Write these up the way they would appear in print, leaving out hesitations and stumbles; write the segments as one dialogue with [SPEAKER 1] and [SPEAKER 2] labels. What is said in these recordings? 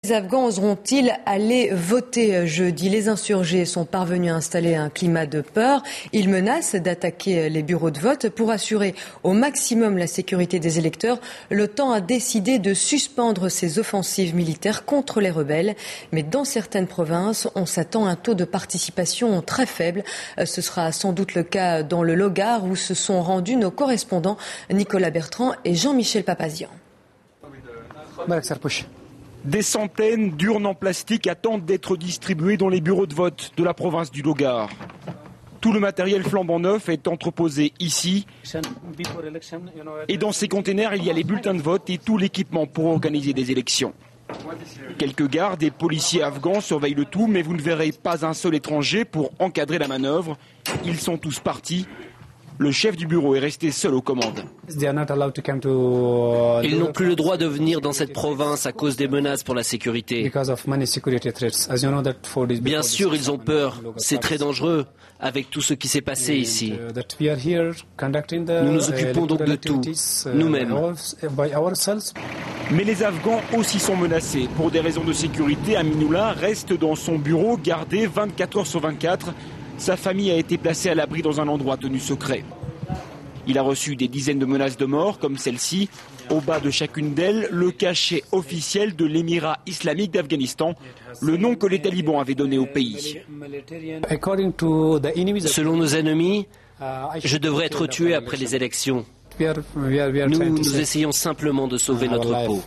[SPEAKER 1] Les Afghans oseront-ils aller voter jeudi? Les insurgés sont parvenus à installer un climat de peur. Ils menacent d'attaquer les bureaux de vote. Pour assurer au maximum la sécurité des électeurs, l'OTAN a décidé de suspendre ses offensives militaires contre les rebelles. Mais dans certaines provinces, on s'attend à un taux de participation très faible. Ce sera sans doute le cas dans le Logar où se sont rendus nos correspondants Nicolas Bertrand et Jean-Michel Papazian.
[SPEAKER 2] Des centaines d'urnes en plastique attendent d'être distribuées dans les bureaux de vote de la province du Logar. Tout le matériel flambant neuf est entreposé ici. Et dans ces containers, il y a les bulletins de vote et tout l'équipement pour organiser des élections. Quelques gardes et policiers afghans surveillent le tout, mais vous ne verrez pas un seul étranger pour encadrer la manœuvre. Ils sont tous partis. Le chef du bureau est resté seul aux commandes.
[SPEAKER 3] Ils n'ont plus le droit de venir dans cette province à cause des menaces pour la sécurité. Bien sûr, ils ont peur. C'est très dangereux avec tout ce qui s'est passé ici. Nous nous occupons donc de tout, nous-mêmes.
[SPEAKER 2] Mais les Afghans aussi sont menacés. Pour des raisons de sécurité, Aminullah reste dans son bureau, gardé 24 heures sur 24. Sa famille a été placée à l'abri dans un endroit tenu secret. Il a reçu des dizaines de menaces de mort, comme celle-ci. Au bas de chacune d'elles, le cachet officiel de l'Émirat islamique d'Afghanistan, le nom que les talibans avaient donné au pays.
[SPEAKER 3] Selon nos ennemis, je devrais être tué après les élections. Nous essayons simplement de sauver notre peau.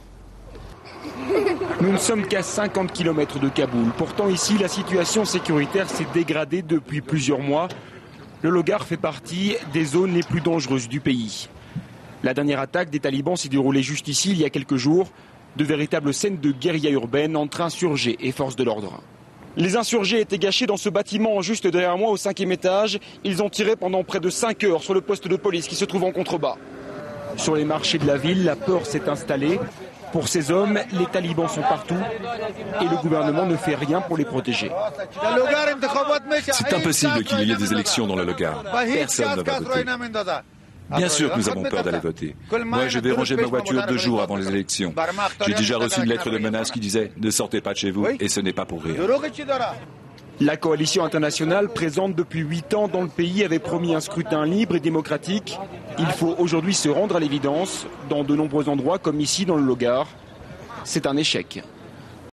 [SPEAKER 2] Nous ne sommes qu'à 50 km de Kaboul. Pourtant ici, la situation sécuritaire s'est dégradée depuis plusieurs mois. Le Logar fait partie des zones les plus dangereuses du pays. La dernière attaque des talibans s'est déroulée juste ici, il y a quelques jours. De véritables scènes de guérilla urbaine entre insurgés et forces de l'ordre. Les insurgés étaient gâchés dans ce bâtiment juste derrière moi au 5e étage. Ils ont tiré pendant près de 5 heures sur le poste de police qui se trouve en contrebas. Sur les marchés de la ville, la peur s'est installée. Pour ces hommes, les talibans sont partout et le gouvernement ne fait rien pour les protéger.
[SPEAKER 4] C'est impossible qu'il y ait des élections dans le Logar. Personne ne va voter. Bien sûr que nous avons peur d'aller voter. Moi, je vais ranger ma voiture 2 jours avant les élections. J'ai déjà reçu une lettre de menace qui disait « Ne sortez pas de chez vous » et ce n'est pas pour rire.
[SPEAKER 2] La coalition internationale, présente depuis 8 ans dans le pays, avait promis un scrutin libre et démocratique. Il faut aujourd'hui se rendre à l'évidence. Dans de nombreux endroits, comme ici dans le Logar, c'est un échec.